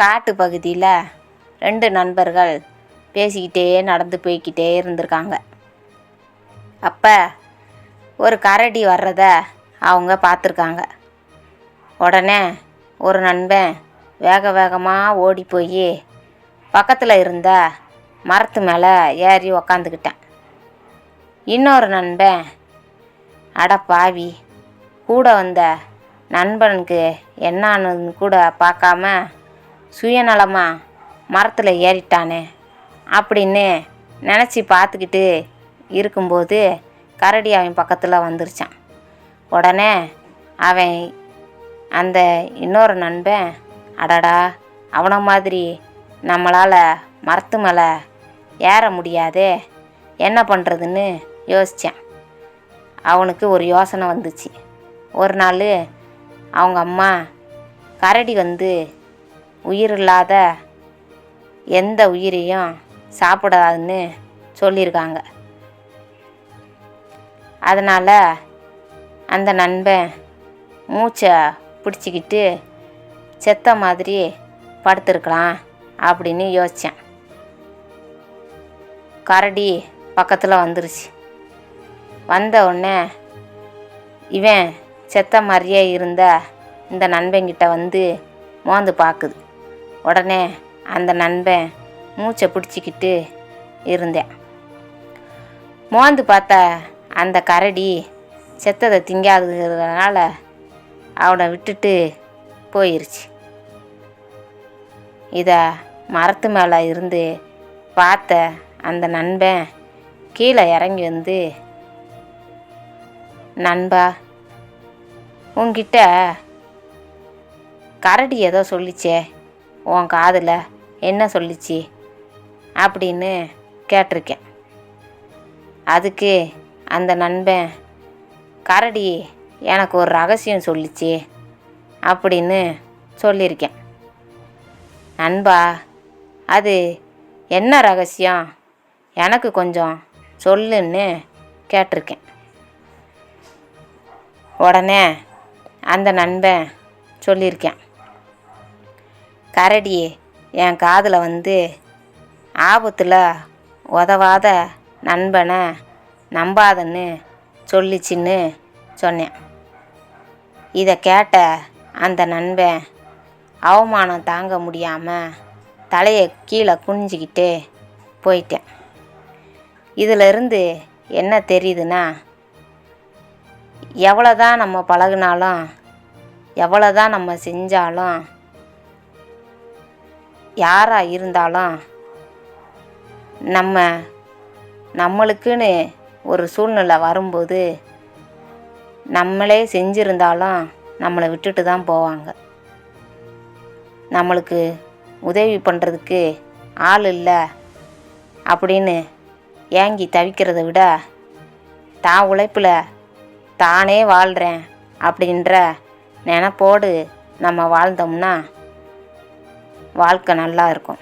காட்டு பகுதியில் 2 நண்பர்கள் பேசிக்கிட்டே நடந்து போய்கிட்டே இருந்திருக்காங்க. அப்போ ஒரு கரடி வர்றத அவங்க பார்த்துருக்காங்க. உடனே ஒரு நண்பன் வேக வேகமாக ஓடி போய் பக்கத்தில் இருந்த மரத்து மேலே ஏறி உக்காந்துக்கிட்டேன். இன்னொரு நண்பன், அட பாவி, கூட வந்த நண்பனுக்கு என்னான்னு கூட பார்க்காம சுயநலமாக மரத்தில் ஏறிட்டானே அப்படின்னு நினச்சி பார்த்துக்கிட்டு இருக்கும்போது கரடி அவன் பக்கத்தில் வந்துருச்சான். உடனே அவன் அந்த இன்னொரு நண்பன், அடடா, அவனை மாதிரி நம்மளால் மரத்து மேலே ஏற முடியாதே, என்ன பண்ணுறதுன்னு யோசித்தான். அவனுக்கு ஒரு யோசனை வந்துச்சு. ஒரு நாள் அவங்க அம்மா கரடி உயிர் இல்லாத எந்த உயிரையும் சாப்பிடாதுன்னு சொல்லியிருக்காங்க. அதனால் அந்த நண்பன் மூச்சை பிடிச்சிக்கிட்டு செத்த மாதிரி படுத்துருக்கலாம் அப்படின்னு யோசித்தான். கரடி பக்கத்தில் வந்துருச்சு. வந்த உடனே இவன் செத்த மாதிரியே இருந்த இந்த நண்பன்கிட்ட மோந்து பார்க்குது. உடனே அந்த நண்பன் மூச்சை பிடிச்சிக்கிட்டு இருந்தேன். மோந்து பார்த்த அந்த கரடி செத்ததை திங்காததுனால அவனை விட்டுட்டு போயிருச்சு. இதை மரத்து மேலே இருந்து பார்த்த அந்த நண்பன் கீழே இறங்கி நண்பா, உன்கிட்ட கரடி ஏதோ சொல்லிச்சே, உன் காதில் என்ன சொல்லிச்சு அப்படின்னு கேட்டிருக்கேன். அதுக்கு அந்த நண்பன், கரடி எனக்கு ஒரு ரகசியம் சொல்லிச்சு அப்படின்னு சொல்லியிருக்கேன். நண்பா, அது என்ன ரகசியம், எனக்கு கொஞ்சம் சொல்லுன்னு கேட்டிருக்கேன். உடனே அந்த நண்பன் சொல்லியிருக்கேன், கரடி என் காதில் ஆபத்தில் உதவாத நண்பனை நம்பாதன்னு சொல்லிச்சின்னு சொன்னேன். இதை கேட்ட அந்த நண்பன் அவமானம் தாங்க முடியாமல் தலையை கீழே குனிஞ்சிக்கிட்டு போயிட்டேன். இதிலிருந்து என்ன தெரியுதுன்னா, எவ்வளோதான் நம்ம பழகினாலும் எவ்வளோதான் நம்ம செஞ்சாலும் யாராக இருந்தாலும் நம்மளுக்குன்னு ஒரு சூழ்நிலை வரும்போது நம்மளே செஞ்சுருந்தாலும் நம்மளை விட்டுட்டு தான் போவாங்க. நம்மளுக்கு உதவி பண்ணுறதுக்கு ஆள் இல்லை அப்படின்னு ஏங்கி தவிக்கிறத விட, தான் உழைப்பில் தானே வாழ்கிறேன் அப்படின்ற நினப்போடு நம்ம வாழ்ந்தோம்னா வாழ்க்கை நல்லா இருக்கும்.